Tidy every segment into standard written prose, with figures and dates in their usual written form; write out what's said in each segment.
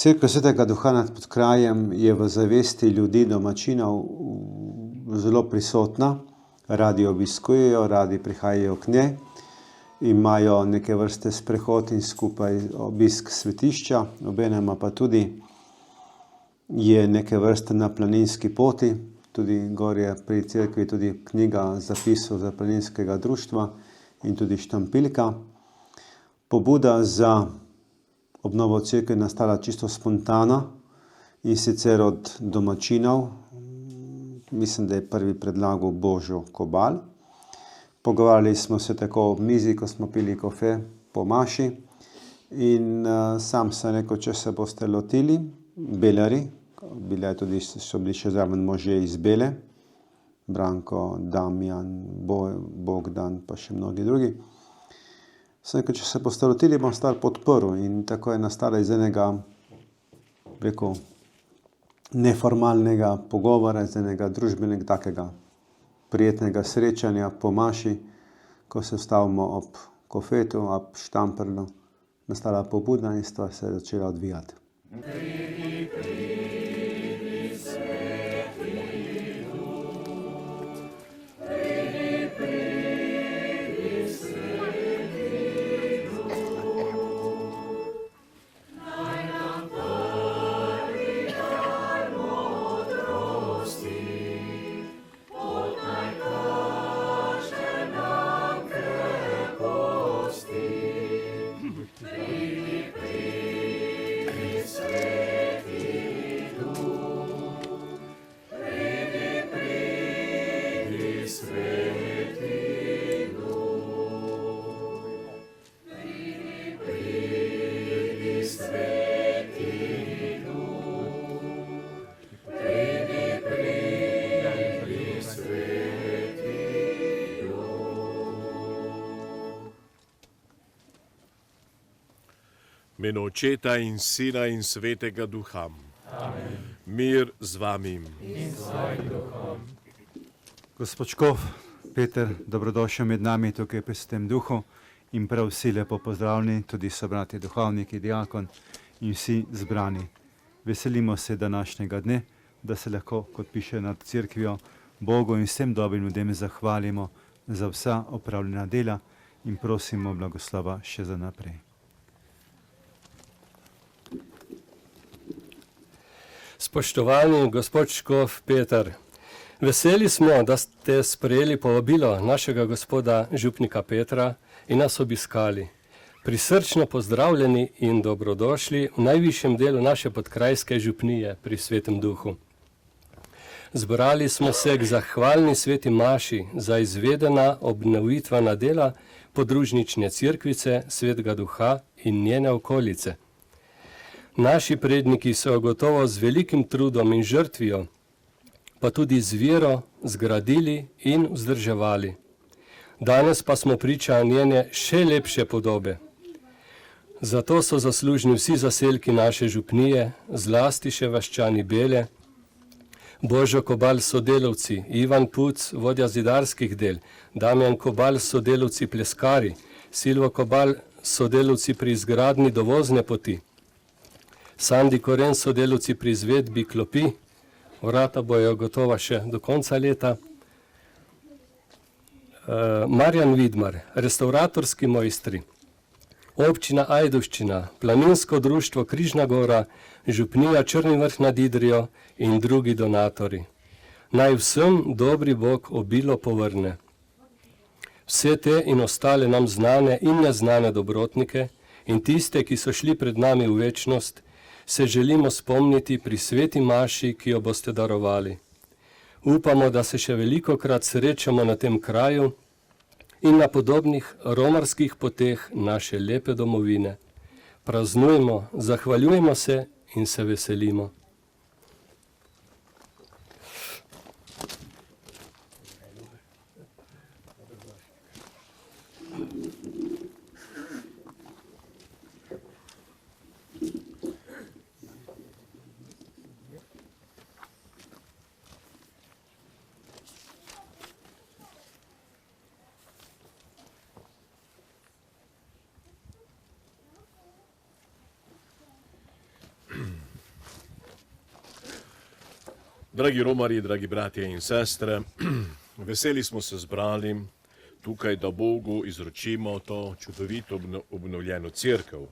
Cerkev Svetega Duha nad Podkrajem je v zavesti ljudi, domačinov zelo prisotna. Radi obiskujejo, radi prihajajo k njej. Imajo neke vrste sprehod in skupaj obisk svetišča, obenem pa tudi je neke vrste na planinski poti. Tudi gor je pri cerkvi tudi knjiga zapisov za planinskega društva in tudi štampiljka. Pobuda za obnovo cerkve je nastala čisto spontana in sicer od domačinov. Mislim, da je prvi predlagal Božo Kobal. Pogovarjali smo se tako ob mizi, ko smo pili kafe po maši. In sam sem rekel, če se boste lotili, beljari, so bili še zraven možje iz Bele, Branko, Damjan, Bogdan, pa še mnogi drugi. Sem rekel, če se boste lotili, bom stvar podprl. In tako je nastala iz enega, rekel, neformalnega pogovora, iz enega družbenega, takega prijetnega srečanja po maši, ko se stavimo ob kofetu, ob štamprlu, nastala pobuda in stvar se je začela odvijati. V imenu Očeta in Sina in Svetega Duha. Amen. Mir z vami. In s tvojim duhom. Gospod škof Peter, dobrodošel med nami tukaj pri Svetem Duhu in prav vsi lepo pozdravljeni, tudi sobrati duhovniki, diakon in vsi zbrani. Veselimo se današnjega dne, da se lahko, kot piše nad cerkvijo, Bogu in vsem dobrim ljudem zahvalimo za vsa opravljena dela in prosimo blagoslova še za naprej. Spoštovani gospod škof Peter, veseli smo, da ste sprejeli povabilo našega gospoda župnika Petra in nas obiskali. Prisrčno pozdravljeni in dobrodošli v najvišjem delu naše podkrajske župnije pri Svetem Duhu. Zbrali smo se k zahvalni sveti maši za izvedena obnovitvena dela podružnične cerkvice Svetega Duha in njene okolice. Naši predniki so gotovo z velikim trudom in žrtvijo, pa tudi z vero zgradili in vzdrževali. Danes pa smo priča njene še lepše podobe. Zato so zaslužni vsi zaselki naše župnije, zlasti še vaščani Bele, Božo Kobal sodelavci, Ivan Puc, vodja zidarskih del, Damjan Kobal sodelavci pleskari, Silvo Kobal sodelavci pri izgradnji dovozne poti, Sandi Koren sodelavci pri izvedbi klopi, vrata bojo gotova še do konca leta, Marjan Vidmar, restauratorski mojstri, občina Ajdovščina, planinsko društvo Križna Gora, župnija Črni Vrh nad Idrijo in drugi donatori. Naj vsem dobri Bog obilo povrne. Vse te in ostale nam znane in neznane dobrotnike in tiste, ki so šli pred nami v večnost, se želimo spomniti pri sveti maši, ki jo boste darovali. Upamo, da se še velikokrat srečamo na tem kraju in na podobnih romarskih poteh naše lepe domovine. Praznujmo, zahvaljujemo se in se veselimo. Dragi romarji, dragi bratje in sestre, veseli smo se zbrali tukaj, da Bogu izročimo to čudovito obnovljeno cerkev.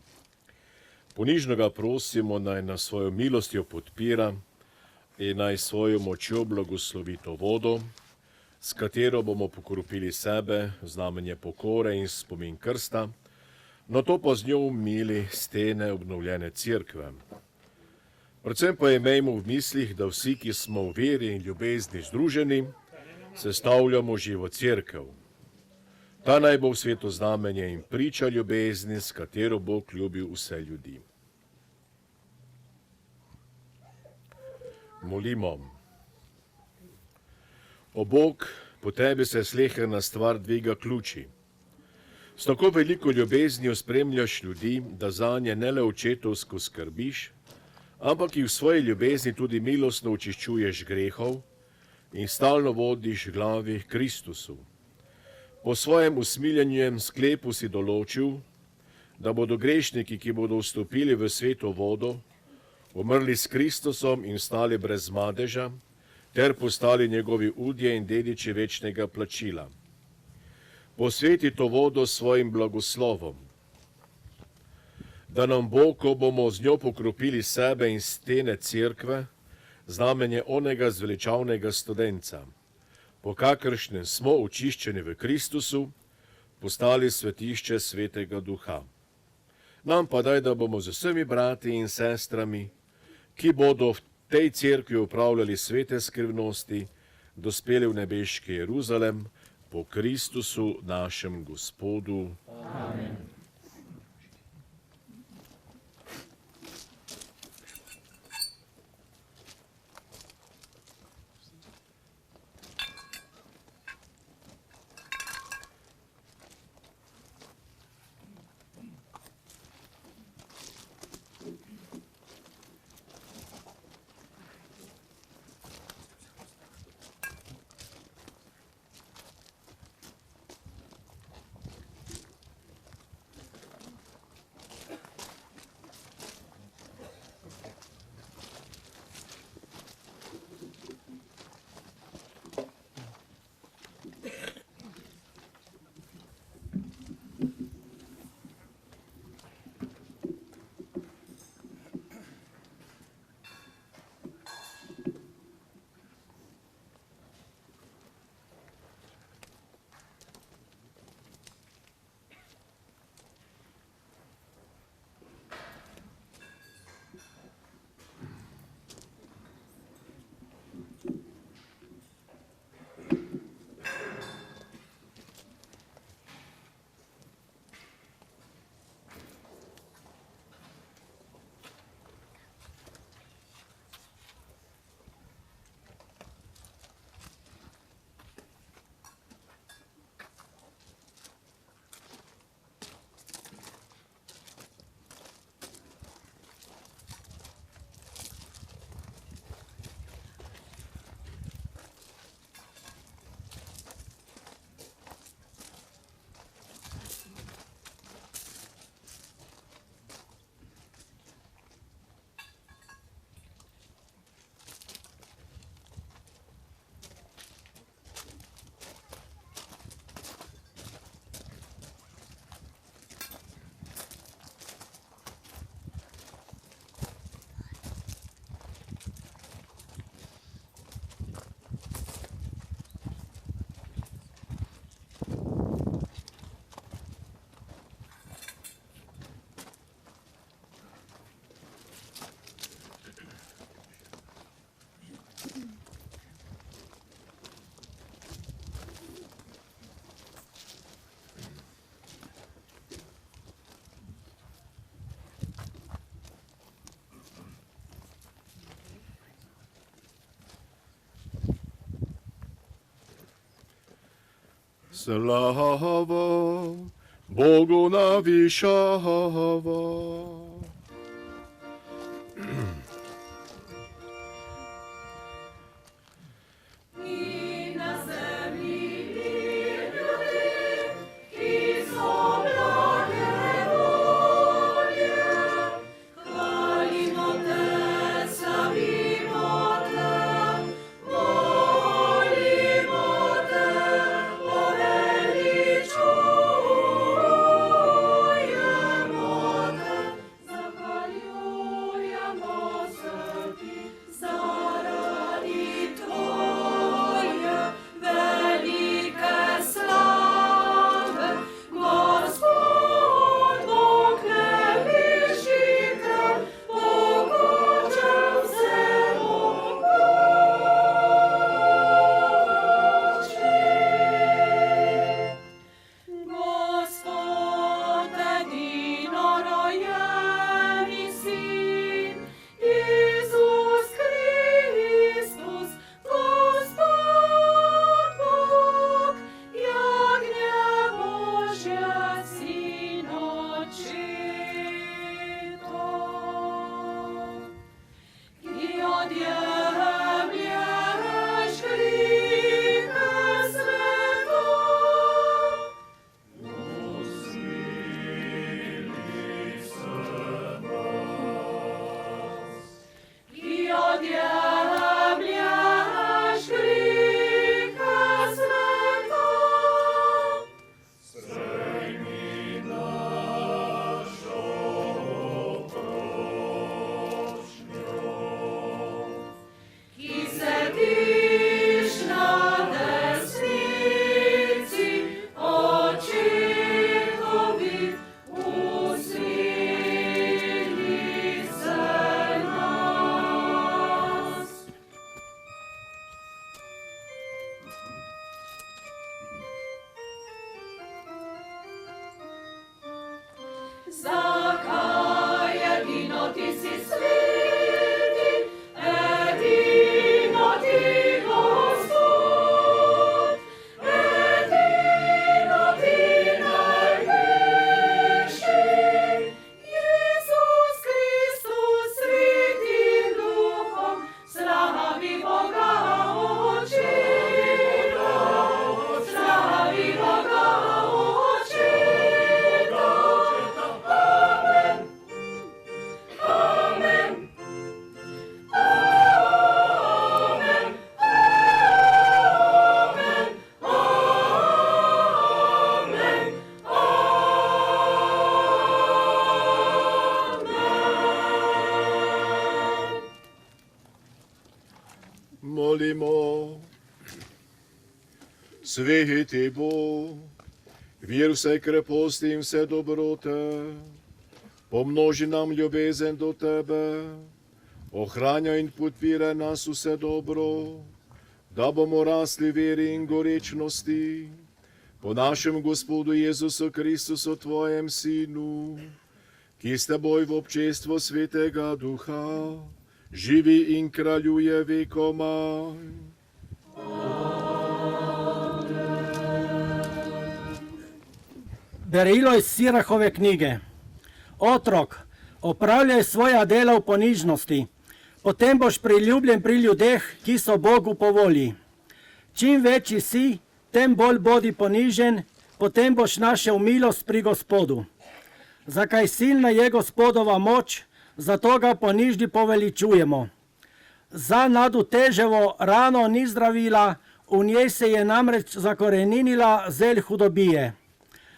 Ponižno ga prosimo, naj nas svojo milostjo podpira in naj svojo močjo blagoslovi to vodo, s katero bomo pokropili sebe, znamenje pokore in spomin krsta, no to pa z njo umili stene obnovljene cerkve. Predvsem pa imejmo v mislih, da vsi, ki smo v veri in ljubezni združeni, sestavljamo živo cerkev. Ta naj bo v svetu znamenje in priča ljubezni, s katero Bog ljubil vse ljudi. Molimo. O Bog, po tebi se sleherna stvar dviga k luči. S tako veliko ljubeznijo spremljaš ljudi, da zanje ne le očetovsko skrbiš, ampak jih v svoji ljubezni tudi milostno očiščuješ grehov in stalno vodiš glavi k Kristusu. Po svojem usmiljenjem sklepu si določil, da bodo grešniki, ki bodo vstopili v sveto vodo, umrli s Kristusom in stali brez madeža, ter postali njegovi udje in dediči večnega plačila. Posveti to vodo svojim blagoslovom, da nam bo, ko bomo z njo pokropili sebe in stene cerkve, znamenje onega zveličavnega studenca, po kakršnem smo očiščeni v Kristusu, postali svetišče Svetega Duha. Nam pa daj, da bomo z vsemi brati in sestrami, ki bodo v tej cerkvi upravljali svete skrivnosti, dospeli v nebeški Jeruzalem, po Kristusu našem Gospodu. Amen. Slava Bogu na višava. Molimo. Sveti Bog, vir vse kreposti in vse dobrote, pomnoži nam ljubezen do Tebe, ohranja in podpira nas vse dobro, da bomo rasli veri in gorečnosti, po našem Gospodu Jezusu Kristusu, Tvojem Sinu, ki s Teboj v občestvu Svetega Duha, živi in kraljuje vekomaj. Berilo iz Sirahove knjige. Otrok, opravljaj svoja dela v ponižnosti, potem boš priljubljen pri ljudeh, ki so Bogu po volji. Čim večji si, tem bolj bodi ponižen, potem boš našel milost pri Gospodu. Zakaj silna je Gospodova moč, zato ga ponižni poveličujemo. Za naduteževo rano ni zdravila, v njej se je namreč zakoreninila zel hudobije.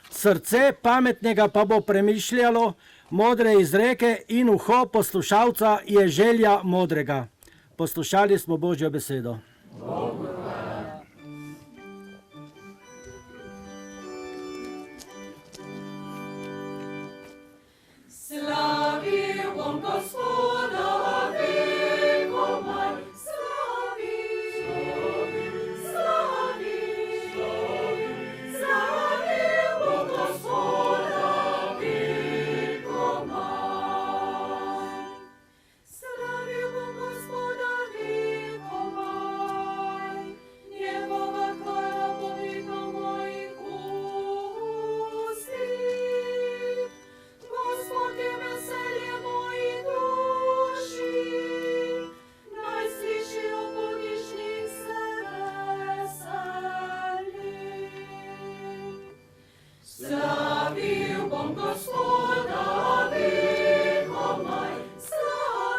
Srce pametnega pa bo premišljalo modre izreke in uho poslušalca je želja modrega. Poslušali smo Božjo besedo. Slavil bom Gospoda vekomaj, slavil bom Gospoda vekomaj. Slavil bom Gospoda vekomaj, njegova hvala bo vedno v mojih ustih. Gospod je veselje moji duši, naj sliši o ponižnih se veseli. Slavil bom Gospoda vekomaj, slavil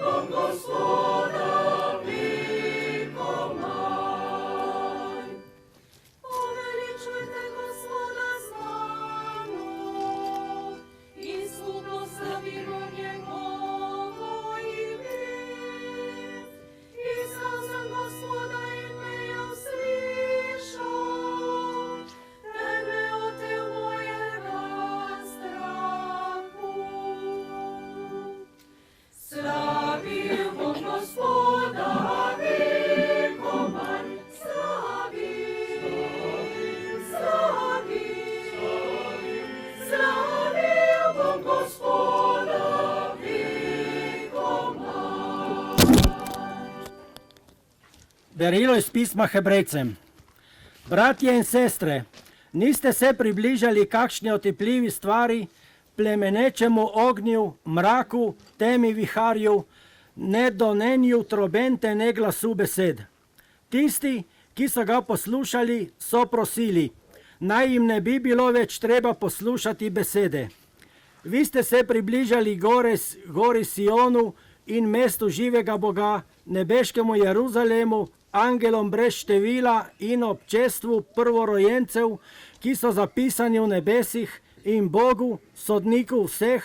bom Gospoda vekomaj. Poveličujte Gospoda z mano in skupno slavimo njegovo ime. Iskal sem Gospoda in me je uslišal, ter me otel mojega strahu. Slavil bom Gospoda vekomaj, slavil bom Gospoda vekomaj. Berilo iz pisma Hebrejcem. Bratje in sestre, niste se približali kakšni otipljivi stvari, plemenečemu ognju, mraku, temi viharju, ne donenju trobente, ne glasu besed. Tisti, ki so ga poslušali, so prosili, naj jim ne bi bilo več treba poslušati besede. Vi ste se približali gori Sionu in mestu živega Boga, nebeškemu Jeruzalemu, angelom brez števila in občestvu prvorojencev, ki so zapisani v nebesih, in Bogu, sodniku vseh,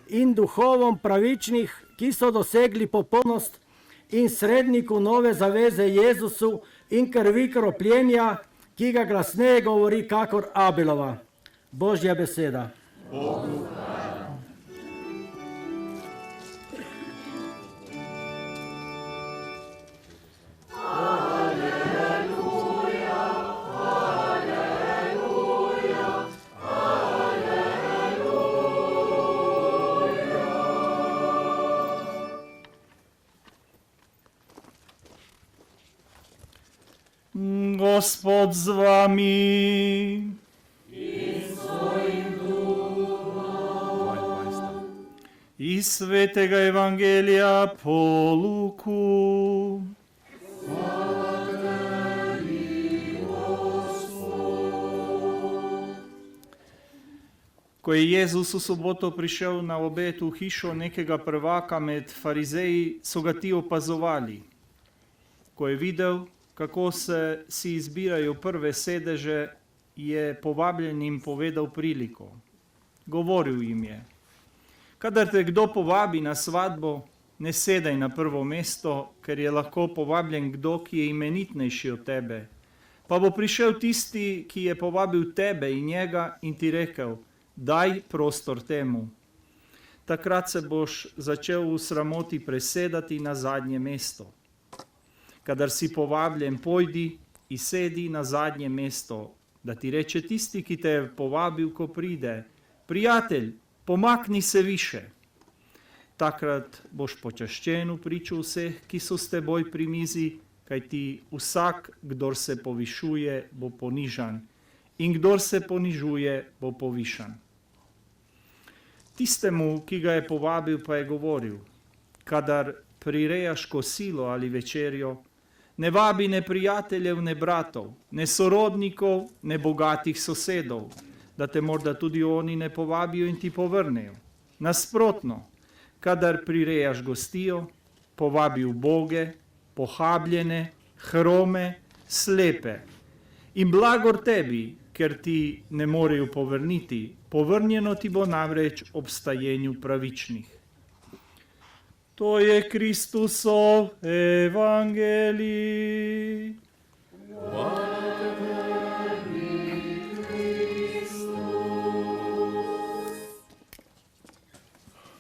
in duhovom pravičnih, ki so dosegli popolnost, in sredniku nove zaveze Jezusu in krvi kropljenja, ki ga glasneje govori kakor Abelova. Božja beseda. Gospod z vami. Iz svetega evangelija po Luku. Ko je Jezus v soboto prišel na obed v hišo nekega prvaka med farizeji, so ga ti opazovali. Ko je videl, kako se si izbirajo prve sedeže, je povabljenim povedal priliko. Govoril jim je: Kadar te kdo povabi na svatbo, ne sedaj na prvo mesto, ker je lahko povabljen kdo, ki je imenitnejši od tebe. Pa bo prišel tisti, ki je povabil tebe in njega in ti rekel, daj prostor temu. Takrat se boš začel v sramoti presedati na zadnje mesto. Kadar si povabljen, pojdi in sedi na zadnje mesto, da ti reče tisti, ki te je povabil, ko pride, prijatelj, pomakni se više. Takrat boš počaščen v priču vseh, ki so s teboj pri mizi, kajti vsak, kdor se povišuje, bo ponižan, in kdor se ponižuje, bo povišan. Tistemu, ki ga je povabil, pa je govoril, kadar prirejaš kosilo ali večerjo, ne vabi ne prijateljev, ne bratov, ne sorodnikov, ne bogatih sosedov, da te morda tudi oni ne povabijo in ti povrnejo. Nasprotno, kadar prirejaš gostijo, povabi uboge, pohabljene, hrome, slepe. In blagor tebi, ker ti ne morejo povrniti, povrnjeno ti bo namreč ob stajenju pravičnih. To je Kristusov evangelij.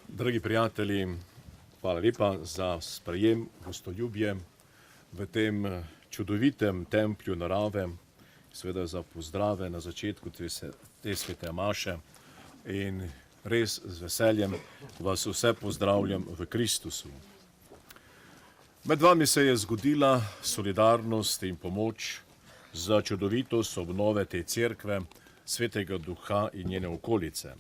Dragi prijatelji, hvala lepa za sprejem, gostoljubje v tem čudovitem templju narave, seveda za pozdrave na začetku te svete maše in res z veseljem vas vse pozdravljam v Kristusu. Med vami se je zgodila solidarnost in pomoč za čudovitost obnove te cerkve, Svetega Duha in njene okolice.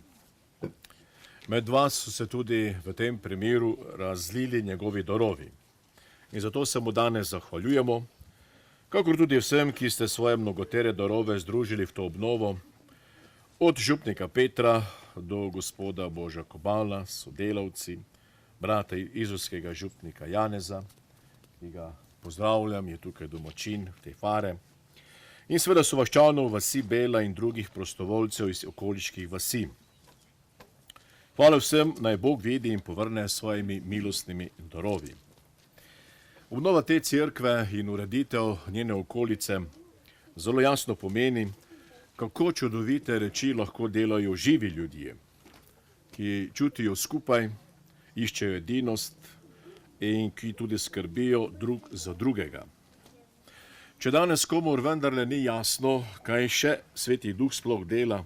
Med vas so se tudi v tem primeru razlili njegovi darovi. In zato se mu danes zahvaljujemo, kakor tudi vsem, ki ste svoje mnogotere darove združili v to obnovo, od župnika Petra do gospoda Boža Kobala, sodelavci, brata izolskega župnika Janeza, ki ga pozdravljam, je tukaj domačin te fare, in seveda sovaščanov vasi Bela in drugih prostovoljcev iz okoliških vasi. Hvala vsem, naj Bog vedi in povrne svojimi milostnimi darovi. Obnova te cerkve in ureditev njene okolice zelo jasno pomeni, kako čudovite reči lahko delajo živi ljudje, ki čutijo skupaj, iščejo edinost in ki tudi skrbijo drug za drugega. Če danes komur vendarle ni jasno, kaj še Sveti Duh sploh dela,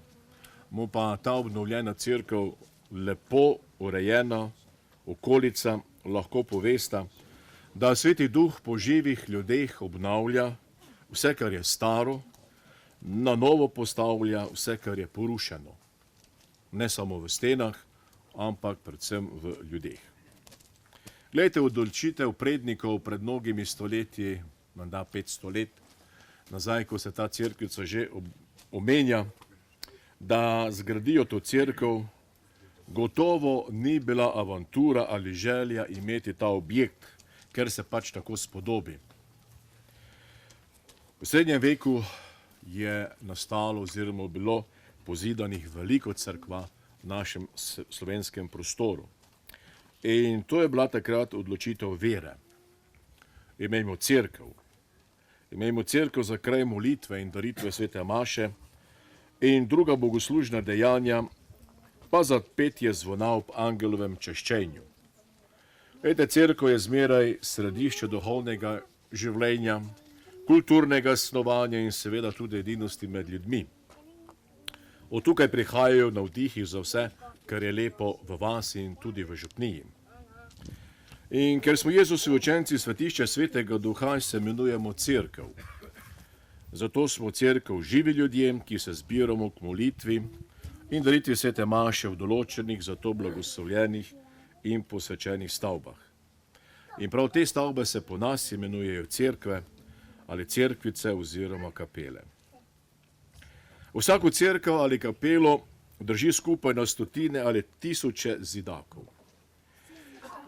mu pa ta obnovljena cerkev, lepo urejena okolica lahko povesta, da Sveti Duh po živih ljudeh obnavlja vse, kar je staro, na novo postavlja vse, kar je porušeno. Ne samo v stenah, ampak predvsem v ljudeh. Glejte, odločitev prednikov pred mnogimi stoletji, menda 500 let nazaj, ko se ta cerkvica že omenja, da zgradijo to cerkev, gotovo ni bila avantura ali želja imeti ta objekt, ker se pač tako spodobi. V srednjem veku je nastalo oziroma bilo pozidanih veliko cerkva v našem slovenskem prostoru. In to je bila takrat odločitev vere. Imejmo cerkev. Imejmo cerkev za kraj molitve in daritve svete maše in druga bogoslužna dejanja, pa za petje zvona ob angelovem češčenju. Vete, cerkev je zmeraj središče duhovnega življenja, kulturnega snovanja in seveda tudi edinosti med ljudmi. Od tukaj prihajajo navdihi za vse, kar je lepo v vasi in tudi v župniji. In ker smo Jezusovi učenci svetišča Svetega Duha, se imenujemo cerkev. Zato smo cerkev živi ljudje, ki se zbiramo k molitvi in daritvi svete maše v določenih, zato blagoslovljenih in posvečenih stavbah. In prav te stavbe se po nas imenujejo cerkve ali cerkvice oziroma kapele. Vsako cerkev ali kapelo drži skupaj na stotine ali tisoče zidakov.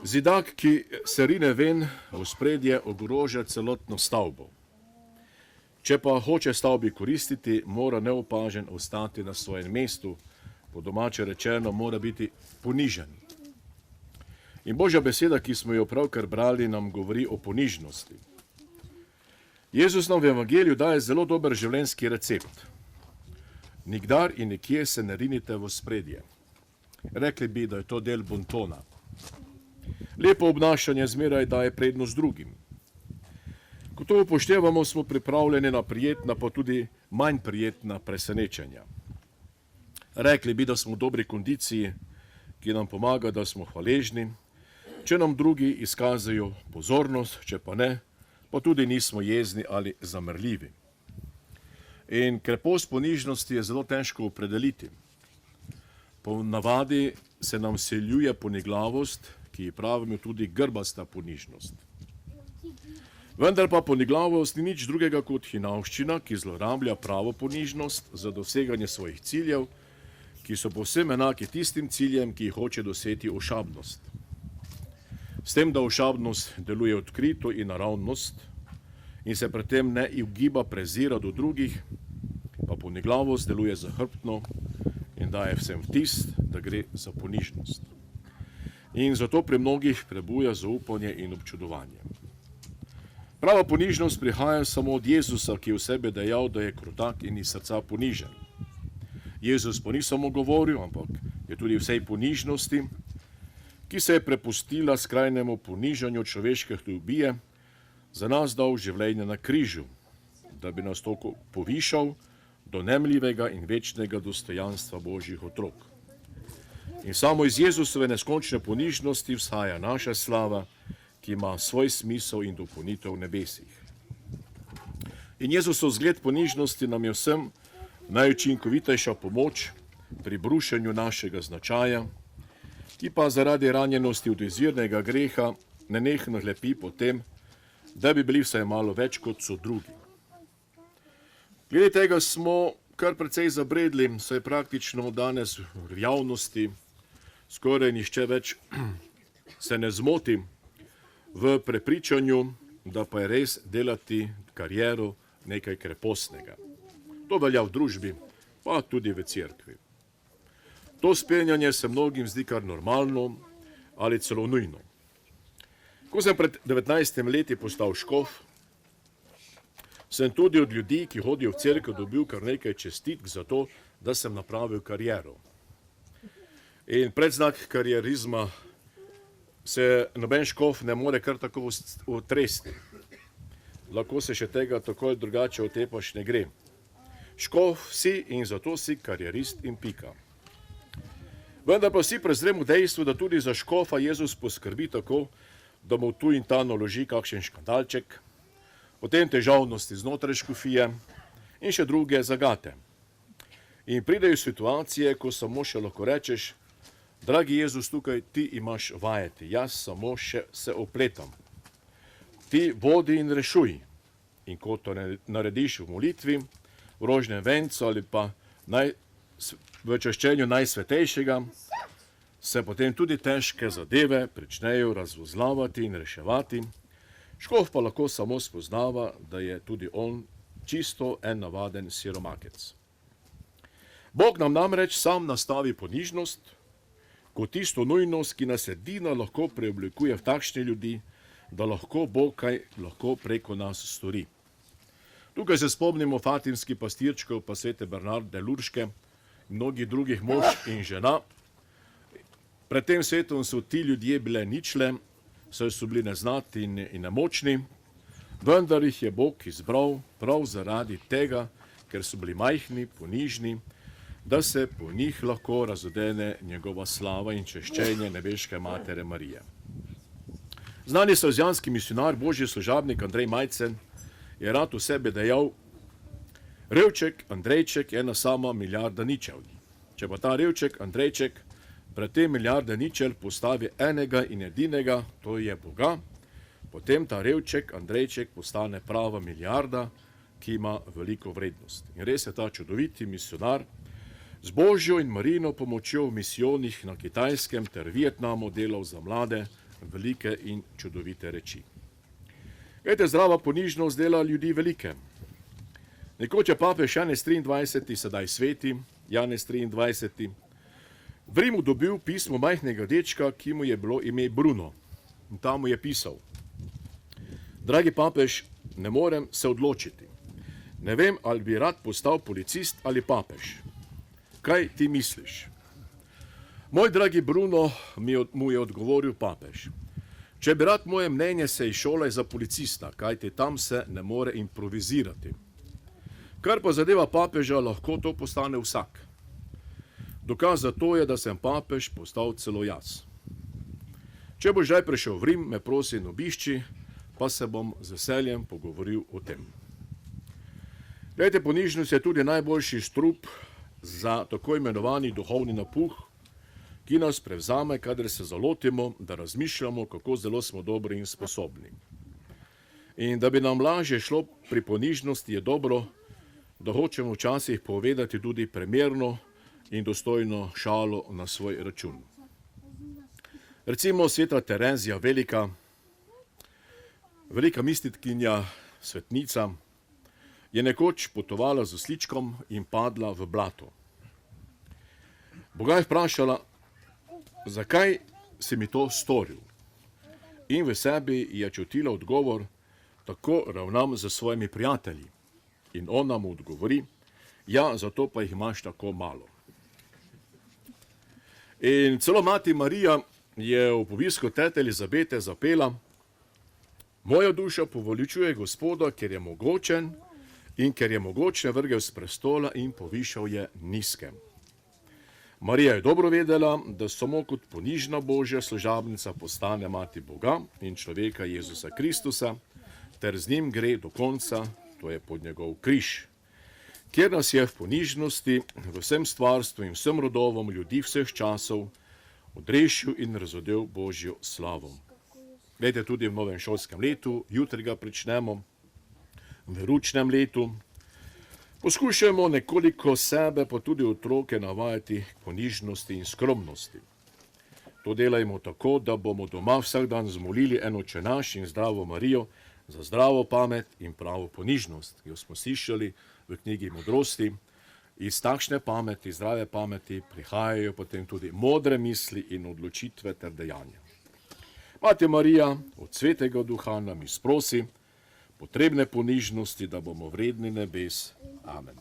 Zidak, ki se rine ven, v spredje ogroža celotno stavbo. Če pa hoče stavbi koristiti, mora neopažen ostati na svojem mestu, po domače rečeno mora biti ponižen. In Božja beseda, ki smo jo pravkar brali, nam govori o ponižnosti. Jezus nam v evangeliju daje zelo dober življenjski recept. Nikdar in nikje se ne rinite v spredje. Rekli bi, da je to del bontona. Lepo obnašanje zmeraj daje prednost drugim. Ko to upoštevamo, smo pripravljeni na prijetna, pa tudi manj prijetna presenečenja. Rekli bi, da smo v dobri kondiciji, ki nam pomaga, da smo hvaležni, če nam drugi izkazajo pozornost, če pa ne, pa tudi nismo jezni ali zamrljivi. In krepost ponižnosti je zelo težko opredeliti. Po navadi se nam vseljuje poniglavost, ki ji pravimo tudi grbasta ponižnost. Vendar pa poniglavost ni nič drugega kot hinavščina, ki zlorablja pravo ponižnost za doseganje svojih ciljev, ki so povsem enaki tistim ciljem, ki jih hoče doseti ošabnost. S tem, da ošabnost deluje odkrito in naravnost in se pri tem ne ugiba prezira do drugih, pa poniglavost deluje zahrbtno in daje vsem vtis, da gre za ponižnost. In zato pri mnogih prebuja zaupanje in občudovanje. Prava ponižnost prihaja samo od Jezusa, ki je v sebi dejal, da je krutak in iz srca ponižen. Jezus pa ni samo govoril, ampak je tudi vsej ponižnosti, ki se je prepustila skrajnemu ponižanju človeške ljubije, za nas dal življenje na križu, da bi nas toliko povišal do nemljivega in večnega dostojanstva Božjih otrok. In samo iz Jezusove neskončne ponižnosti vzhaja naša slava, ki ima svoj smisel in dopolnitev v nebesih. In Jezusov zgled ponižnosti nam je vsem najučinkovitejša pomoč pri brušenju našega značaja, ki pa zaradi ranjenosti od izvirnega greha nenehno hlepi po tem, da bi bili vsaj malo več kot so drugi. Glede tega smo kar precej zabredli, saj praktično danes v javnosti skoraj nihče več se ne zmoti v prepričanju, da pa je res delati kariero nekaj krepostnega. To velja v družbi, pa tudi v cerkvi. To spenjanje se mnogim zdi kar normalno ali celo nujno. Ko sem pred 19 leti postal škof, sem tudi od ljudi, ki hodijo v cerkev, dobil kar nekaj čestitk za to, da sem napravil kariero. In predznak karierizma se noben škof ne more kar tako otresti. Lahko se še tega tako ali drugače otepaš ne gre. Škof si in zato si karierist in pika. Vendar pa vsi prezremo dejstvo, da tudi za škofa Jezus poskrbi tako, da mu tu in ta naloži kakšen škandalček, potem težavnosti znotraj škofije in še druge zagate. In pridejo situacije, ko samo še lahko rečeš, dragi Jezus, tukaj ti imaš vajeti, jaz samo še se opletam. Ti vodi in rešuj. In ko to narediš v molitvi, v rožnem vencu ali pa v čaščenju najsvetejšega, se potem tudi težke zadeve pričnejo razvozlavati in reševati. Škof pa lahko samo spoznava, da je tudi on čisto en navaden siromakec. Bog nam namreč sam nastavi ponižnost kot tisto nujnost, ki nas edina lahko preoblikuje v takšne ljudi, da lahko Bog kaj lahko preko nas stori. Tukaj se spomnimo fatimskih pastirčkov pa svete Bernarde Lurške, mnogih drugih mož in žena. Pred tem svetom so ti ljudje bile ničle, saj so bili neznati in nemočni, vendar jih je Bog izbral prav zaradi tega, ker so bili majhni, ponižni, da se po njih lahko razodene njegova slava in češčenje nebeške matere Marije. Znani salezjanski misionar, božji služabnik Andrej Majcen je rad v sebi dejal, revček Andrejček je ena sama milijarda ničel. Če pa ta revček Andrejček pred te milijarde ničel postavi enega in edinega, to je Boga, potem ta revček Andrejček postane prava milijarda, ki ima veliko vrednost. In res je ta čudoviti misionar z Božjo in Marijino pomočjo v misijonih na Kitajskem ter Vietnamu delal za mlade velike in čudovite reči. Glejte, zdrava ponižnost dela ljudi velike. Nekoč je papež Janez 23., sedaj sveti Janez 23., v Rimu dobil pismo majhnega dečka, ki mu je bilo ime Bruno. In tam mu je pisal: Dragi papež, ne morem se odločiti. Ne vem, ali bi rad postal policist ali papež. Kaj ti misliš? Moj dragi Bruno, mu je odgovoril papež: Če bi rad moje mnenje, se izšolaj za policista, kajti tam se ne more improvizirati. Kar pa zadeva papeža, lahko to postane vsak. Dokaz za to je, da sem papež postal celo jaz. Če boš zdaj prišel v Rim, me prosim obišči, pa se bom z veseljem pogovoril o tem. Glejte, ponižnost je tudi najboljši strup za tako imenovani duhovni napuh, ki nas prevzame, kadar se zalotimo, da razmišljamo, kako zelo smo dobri in sposobni. In da bi nam lažje šlo pri ponižnosti, je dobro, da hočemo včasih povedati tudi primerno in dostojno šalo na svoj račun. Recimo sveta Terezija, velika mistitkinja, svetnica, je nekoč potovala z osličkom in padla v blato. Boga je vprašala, zakaj si mi to storil? In v sebi je čutila odgovor, tako ravnam za svojimi prijatelji. In ona mu odgovori, ja, zato pa jih imaš tako malo. In celo mati Marija je v povisku tete Elizabete zapela: Moja duša poveličuje Gospoda, ker je mogočen in ker je mogočne vrgel s prestola in povišal je nizke. Marija je dobro vedela, da samo kot ponižna Božja služabnica postane mati Boga in človeka Jezusa Kristusa, ter z njim gre do konca, to je pod njegov križ, kjer nas je v ponižnosti, v vsem stvarstvu in vsem rodovom ljudi vseh časov odrešil in razodel Božjo slavo. Glejte, tudi v novem šolskem letu, jutri ga pričnemo, v veručnem letu, poskušajmo nekoliko sebe, pa tudi otroke navajati k ponižnosti in skromnosti. To delajmo tako, da bomo doma vsak dan zmolili en Oče naš in zdravo Marijo za zdravo pamet in pravo ponižnost, ki jo smo slišali v knjigi Modrosti. Iz takšne pameti, zdrave pameti prihajajo potem tudi modre misli in odločitve ter dejanja. Mati Marija, od Svetega Duha nam izprosi potrebne ponižnosti, da bomo vredni nebes. Amen.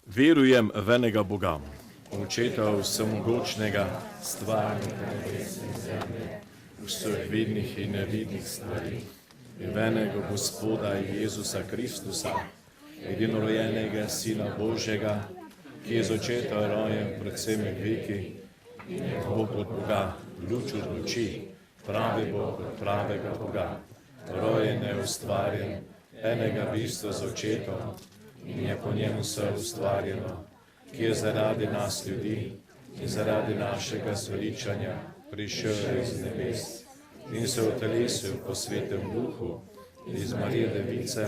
Verujem v enega Boga, Očeta vsemogočnega, stvarnika nebes in zemlje, vseh vidnih in nevidnih stvari, in v enega Gospoda Jezusa Kristusa, edinorojenega Sina Božjega, ki je z očeta rojen pred vsemi veki, in je Bog od Boga, luč od luči, pravi Bog od pravega Boga, rojen je ustvarjen, enega bistva z očetom, in je po njemu vse ustvarjeno, ki je zaradi nas ljudi in zaradi našega zveličanja prišel iz nebes in se utelesil po svetem duhu iz Marije Device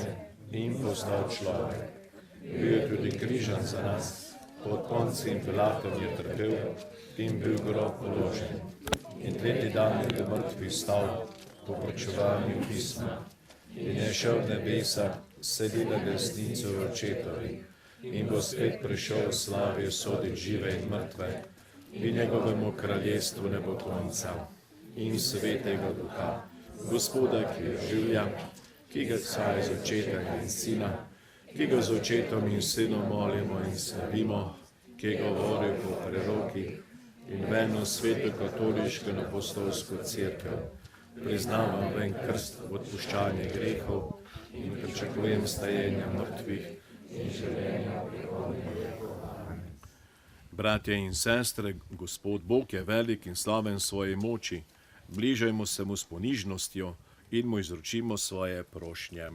in postal človek. Bil je tudi križan za nas, pod Poncijem Pilatom je trpel in bil v grob položen. In tretji dan je mrtvi stal po pričevanju pisma in je šel v nebesa, sedi na desnici Očetovi in bo spet prišel v slavi soditi žive in mrtve, in njegovemu kraljestvu ne bo konca. In Svetega Duha, Gospoda, ki je življa, ki ga caje z Očetem in Sina, ki ga z Očetom in Sinom molimo in slavimo, ki je govoril po prerokih in v eno sveto katoliško in apostolsko cerkev. Priznavam ven krst v odpuščanje grehov in pričakujem stajenja mrtvih in življenja prihodnjega veka. Bratje in sestre, Gospod Bog je velik in slaven svoje moči. Bližajmo se mu s ponižnostjo in mu izročimo svoje prošnje.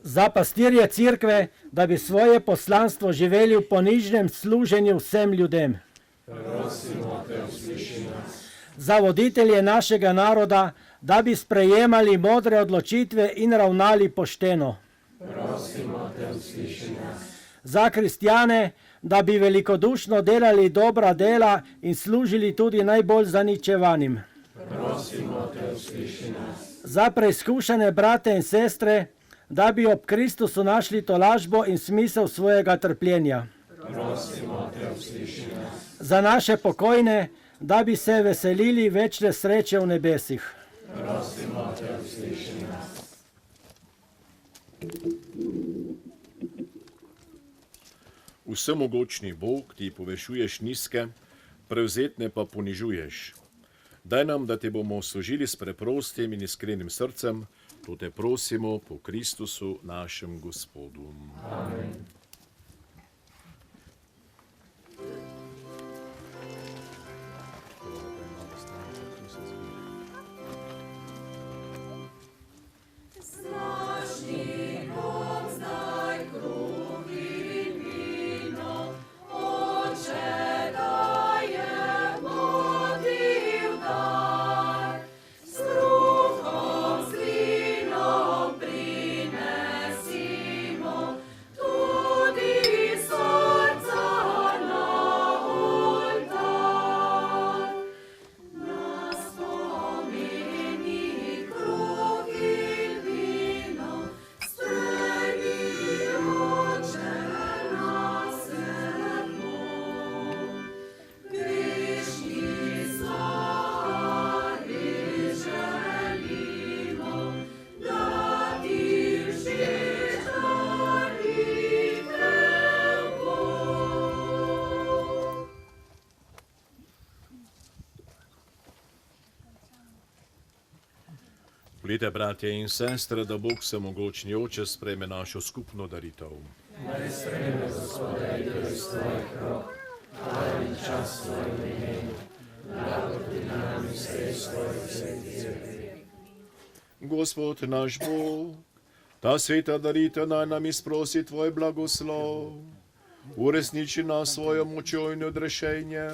Za pastirje cerkve, da bi svoje poslanstvo živeli v ponižnem služenju vsem ljudem. Prosimo te, usliši nas. Za voditelje našega naroda, da bi sprejemali modre odločitve in ravnali pošteno. Prosimo te, usliši nas. Za kristjane, da bi velikodušno delali dobra dela in služili tudi najbolj zaničevanim. Prosimo te, usliši nas. Za preizkušene brate in sestre, da bi ob Kristusu našli tolažbo in smisel svojega trpljenja. Prosimo te, usliši nas. Za naše pokojne, da bi se veselili večne sreče v nebesih. Prosimo te, usliši nas. Vsemogočni Bog, ti povešuješ nizke, prevzetne pa ponižuješ. Daj nam, da te bomo služili s preprostim in iskrenim srcem, to te prosimo po Kristusu našem Gospodu. Amen. Volite, bratje in sestre, da Bog Vsemogočni Oče sprejme našo skupno daritev. Naj sprejme, Gospoda, iz tvojih rok, dan in čas tvojim imenom, blagoti nam in sredstvo vseh. Gospod naš Bog, ta sveta daritev naj nam izprosi tvoj blagoslov, uresniči nas svojo močjo in odrešenje,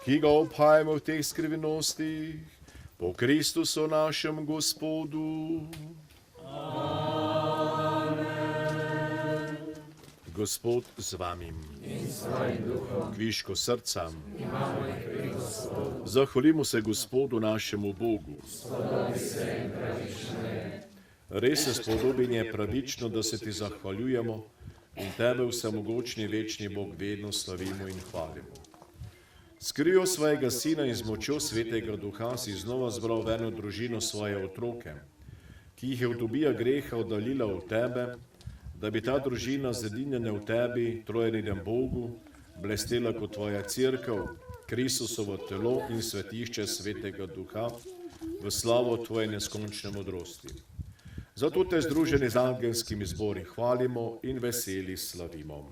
ki ga obhajamo v teh skrivnostih, po Kristusu našem Gospodu. Amen. Gospod z vami. In s tvojim duhom. Kviško srca. Imamo pri Gospodu. Zahvalimo se Gospodu našemu Bogu. Spodobi se in pravično je. Res se spodobi in je pravično, da se ti zahvaljujemo in tebe vsemogočni večni Bog vedno slavimo in hvalimo. S krivjo svojega sina in z močjo svetega duha si znova zbral v eno družino svoje otroke, ki jih je od ubija greha oddaljila od tebe, da bi ta družina zedinjena v tebi, trojeninem Bogu, blestela kot tvoja cerkev, Kristusovo telo in svetišče svetega duha, v slavo tvoje neskončne modrosti. Zato te združeni z angelskimi zbori hvalimo in veseli slavimo.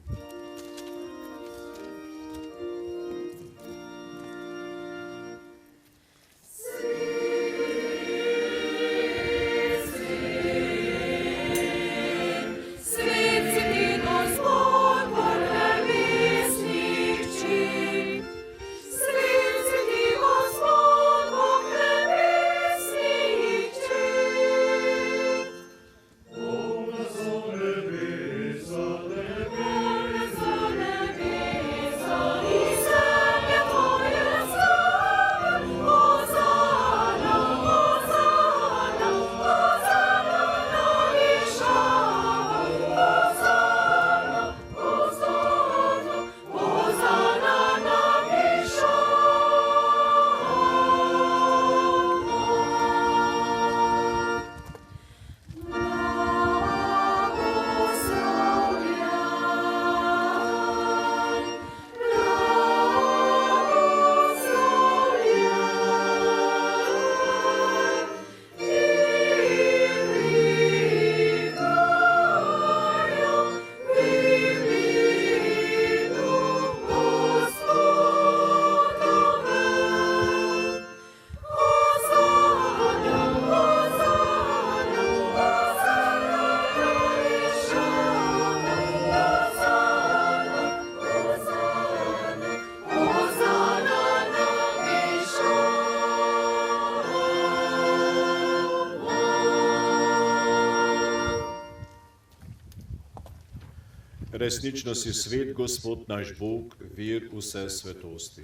Resnično si svet, Gospod naš Bog, vir vse svetosti.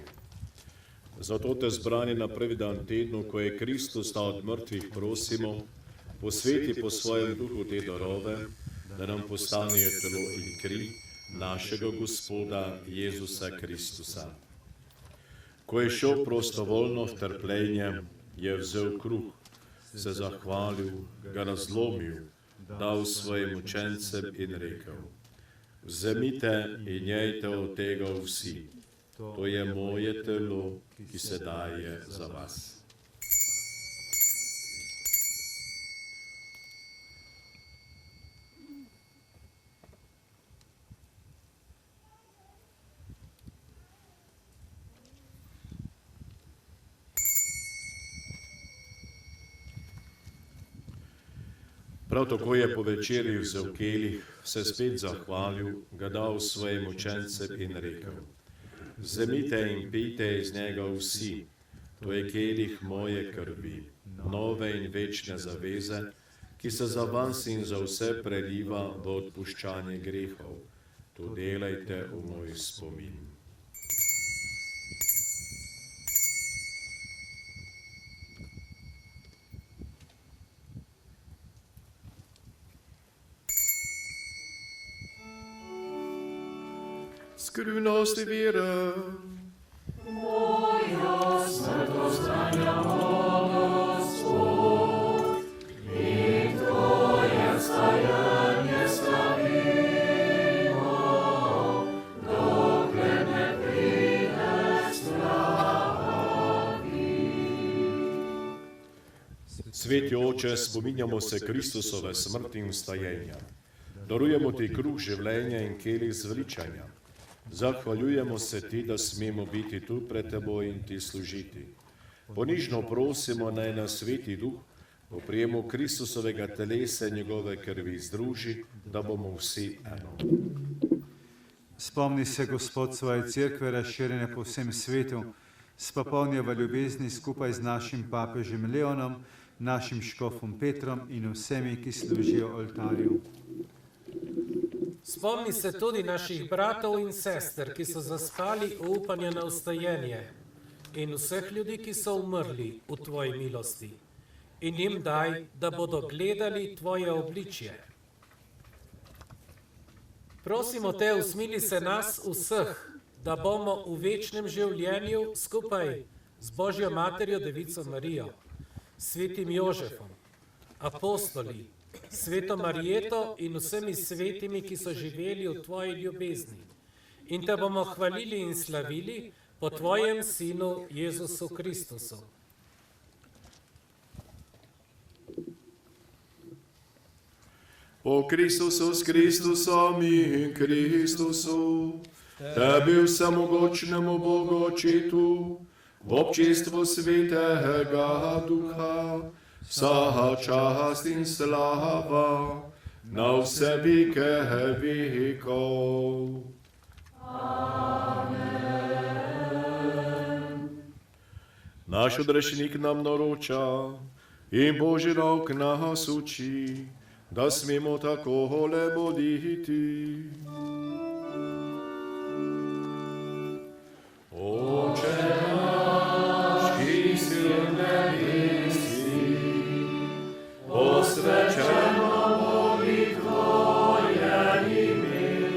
Zato te zbrani na prvi dan tednu, ko je Kristus stal od mrtvih, prosimo, posveti po svojem duhu te darove, da nam postanejo telo in kri našega Gospoda Jezusa Kristusa. Ko je šel prostovoljno v trpljenje, je vzel kruh, se zahvalil, ga razlomil, dal svojim učencem in rekel: Vzemite in jejte od tega vsi, to je moje telo, ki se daje za vas. Prav tako je po večerji vzel kelih, se spet zahvalil, ga dal svojim učencem in rekel: Vzemite in pijte iz njega vsi, to je kelih moje krvi, nove in večne zaveze, ki se za vas in za vse preliva v odpuščanje grehov. To delajte v moj spomin. Skrivnosti vere. Moja smrtost stanjamo, Gospod, in Tvoje stajanje slavimo, dokler ne pride slavi. Sveti Oče, spominjamo se Kristusove smrti in vstajenja. Darujemo ti kruh življenja in kelih zveličanja. Zahvaljujemo se ti, da smemo biti tu pred teboj in ti služiti. Ponižno prosimo, naj nas Sveti Duh po prijemu Kristusovega telesa in njegove krvi združi, da bomo vsi eno. Spomni se, Gospod, svoje cerkve razširjene po vsem svetu, spopolni v ljubezni skupaj z našim papežem Leonom, našim škofom Petrom in vsemi, ki služijo oltarju. Spomni se tudi naših bratov in sester, ki so zaspali v upanju na vstajenje, in vseh ljudi, ki so umrli v tvoji milosti. In jim daj, da bodo gledali tvoje obličje. Prosimo te, usmili se nas vseh, da bomo v večnem življenju skupaj z Božjo materjo Devico Marijo, svetim Jožefom, apostoli, sveto Marijeto in vsemi svetimi, ki so živeli v tvoji ljubezni. In te bomo hvalili in slavili po tvojem Sinu Jezusu Kristusu. Po Kristusu, s Kristusom in Kristusu, tebi vsemogočnemu Bogu Očetu, v občestvu Svetega Duha, vsa čast in slava na vse veke vekov. Amen. Naš odrešenik nam naroča in Božji rok nas uči, da smemo takole moliti. Oče naš, ki si v nebesih, posvečeno bodi tvoje ime,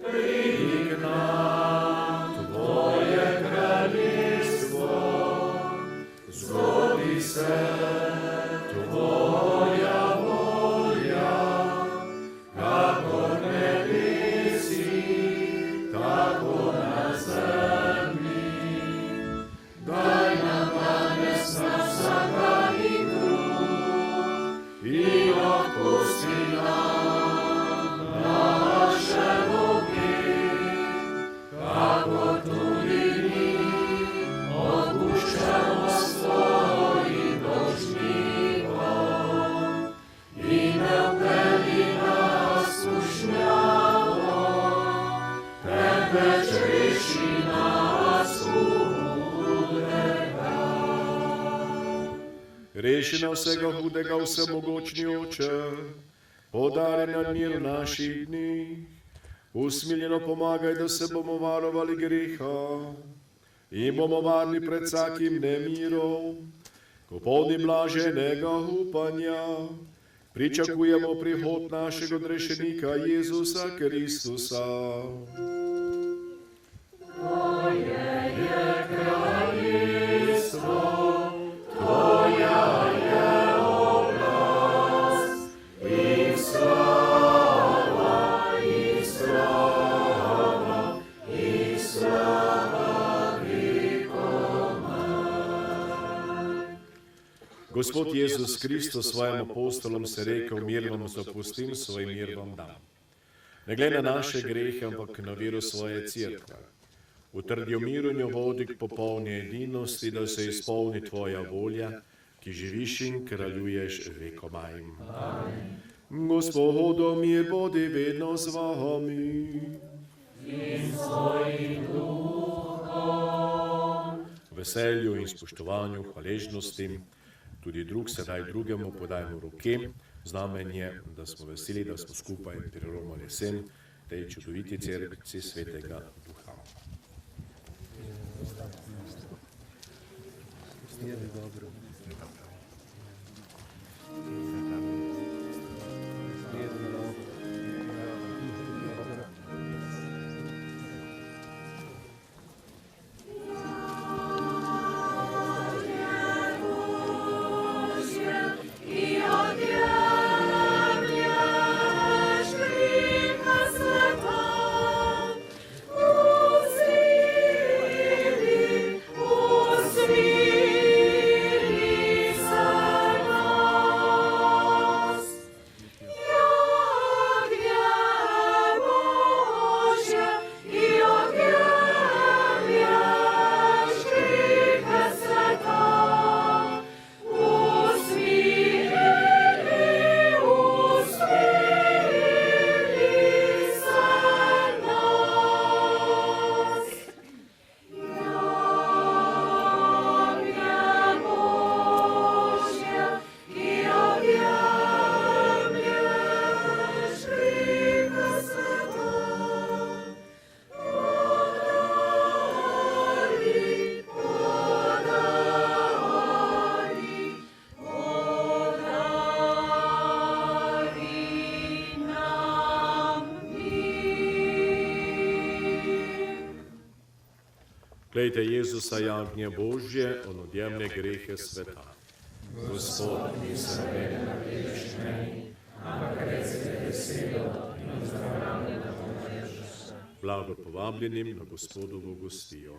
pridi k nam tvoje kraljestvo, zgodi se tvoja volja, kakor v nebesih, tako na zemlji. Daj nam danes naš vsakdanji kruh in odpusti nam naše dolge, kakor tudi mi odpuščamo svojim dolžnikom. In ne vpelji nas v skušnjavo, temveč reši nas hudega. Reši nas vsega hudega, vsemogočni Oče, podari nam mir v naših dneh Usmiljeno pomagaj, da se bomo varovali greha in bomo varni pred vsakim nemirom, ko polni blaženega upanja pričakujemo prihod našega odrešenika Jezusa Kristusa. Gospod Jezus Kristus svojim apostolom se rekel, mir vam zapustim, svoj mir vam dam. Ne glede na naše grehe, ampak na veru svoje cerkve. Utrdi v miru in jo vodi k popolni edinosti, da se izpolni tvoja volja, ki živiš in kraljuješ vekomaj. Gospodu mir bodi vedno z vami. In svojim duhom. Veselju in spoštovanju, hvaležnosti, tudi drug sedaj drugemu podajmo roke, znamenje, da smo veseli, da smo skupaj priromali sem tej čudoviti cerkvici Svetega Duha. Glejte Jezusa, jagnje Božje, on odjemne grehe sveta. Gospod, ni se mene naredeš meni, ampak recite besedo in ozdravljam me na pomoč. Blago povabljenim na Gospodovo gostijo.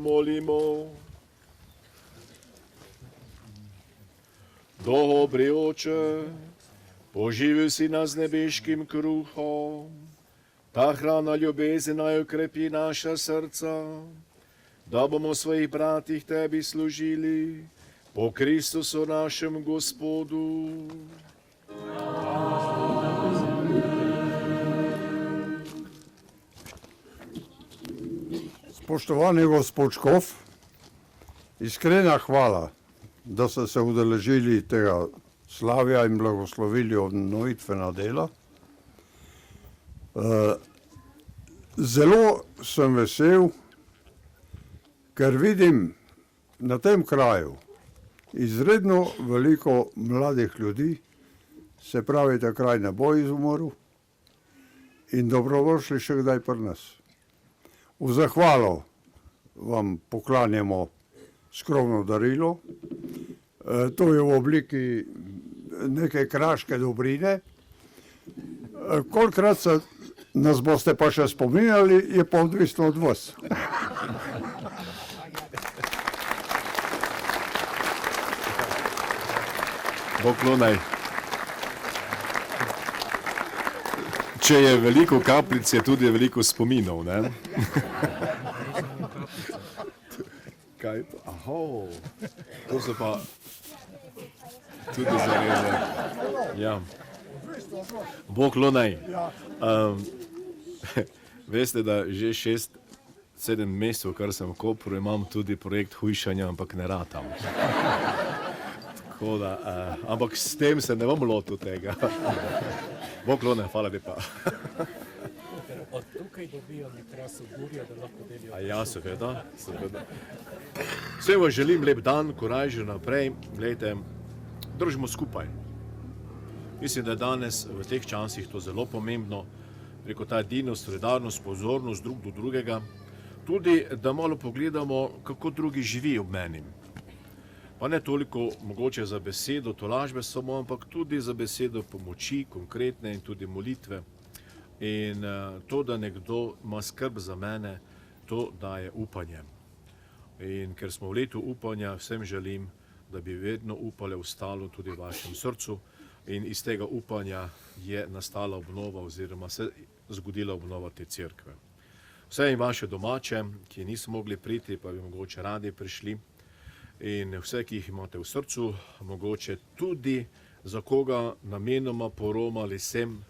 Molimo. Dobri Oče, poživil si nas z nebeškim kruhom. Ta hrana ljubezni naj okrepi naša srca, da bomo svojih bratih tebi služili po Kristusu našem Gospodu. Spoštovani gospod Škof, iskrena hvala, da ste se udeležili tega slavja in blagoslovili obnovitvena dela. Zelo sem vesel, ker vidim na tem kraju izredno veliko mladih ljudi, se pravi, da kraj ne bo izumrl in dobrodošli še kdaj pri nas. V zahvalo vam poklanjamo skromno darilo. To je v obliki neke kraške dobrine. Kolikrat se nas boste pa še spominjali, je pa odvisno od vas. Poklonaj. Če je veliko kapljic, je tudi veliko spominov, ne? Kaj je to? Aho, to so pa tudi zareze. Ja. Poklonaj. Veste, da že 6-7 mesecev, kar sem v Kopru, imam tudi projekt hujšanja, ampak ne ratam. Tako da, ampak s tem se ne bom lotil tega. Poklone, hvala lepa. Od tukaj dobijo nekrasu burja, da lahko delijo. A ja, seveda, seveda. Vsem vam želim lep dan, korajžo naprej. Glejte, držimo skupaj. Mislim, da je danes v teh časih to zelo pomembno. Preko ta edinost, solidarnost, pozornost drug do drugega. Tudi, da malo pogledamo, kako drugi živijo ob meni. Pa ne toliko mogoče za besedo tolažbe samo, ampak tudi za besedo pomoči, konkretne in tudi molitve. In to, da nekdo ima skrb za mene, to daje upanje. In ker smo v letu upanja, vsem želim, da bi vedno upale ostalo tudi v vašem srcu. In iz tega upanja je nastala obnova oziroma se zgodila obnova te cerkve. Vse in vaše domače, ki niso mogli priti, pa bi mogoče radi prišli. In vse, ki jih imate v srcu, mogoče tudi za koga namenoma poromali sem.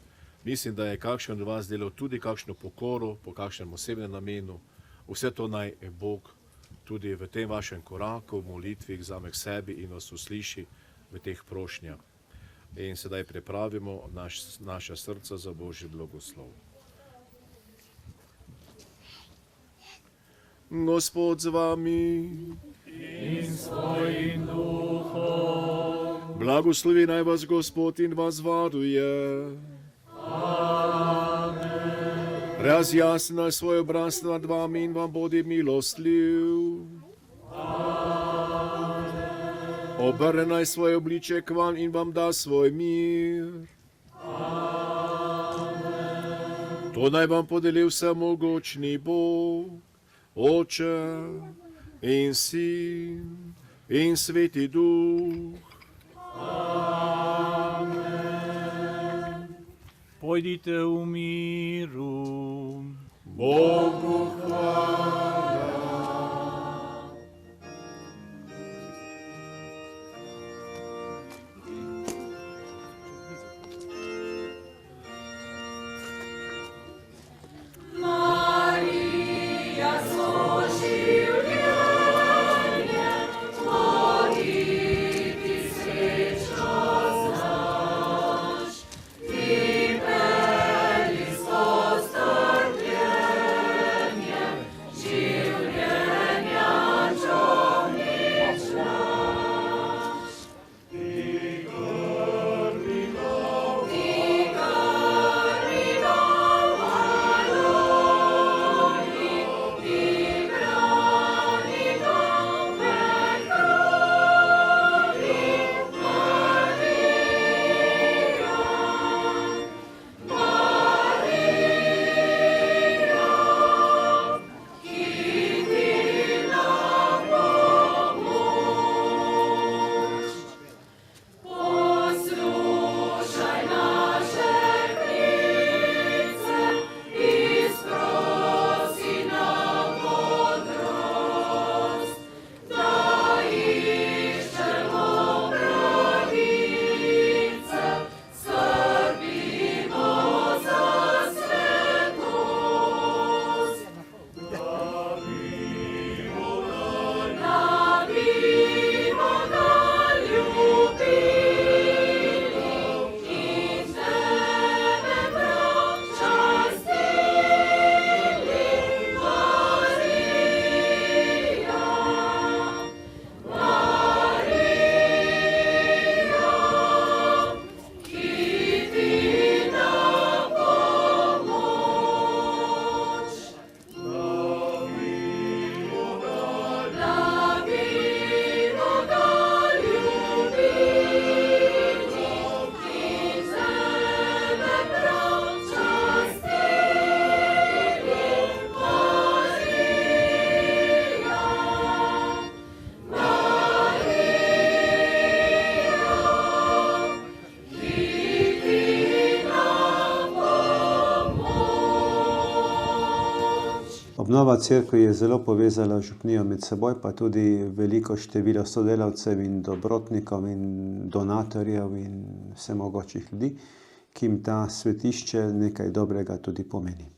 Mislim, da je kakšen od vas delal tudi kakšno pokoro, po kakšnem osebnem namenu. Vse to naj Bog tudi v tem vašem koraku, v molitvi vzame k sebi in vas usliši v teh prošnjah. In sedaj pripravimo naša srca za Božji blagoslov. Gospod z vami in s tvojim duhom. Blagoslovi naj vas Gospod in vas varuje. Amen. Razjasni naj svoj obraz nad vami in vam bodi milostljiv. Amen. Obrne naj svoj obličje k vam in vam da svoj mir. Amen. To naj vam podeli vsemogočni Bog, Oče in Sin in Sveti Duh. Amen. Pojdite v miru. Bogu hvala. Amen. Nova cerkev je zelo povezala župnijo med seboj, pa tudi veliko število sodelavcev in dobrotnikov in donatorjev in vsemogočih ljudi, ki jim ta svetišče nekaj dobrega tudi pomeni.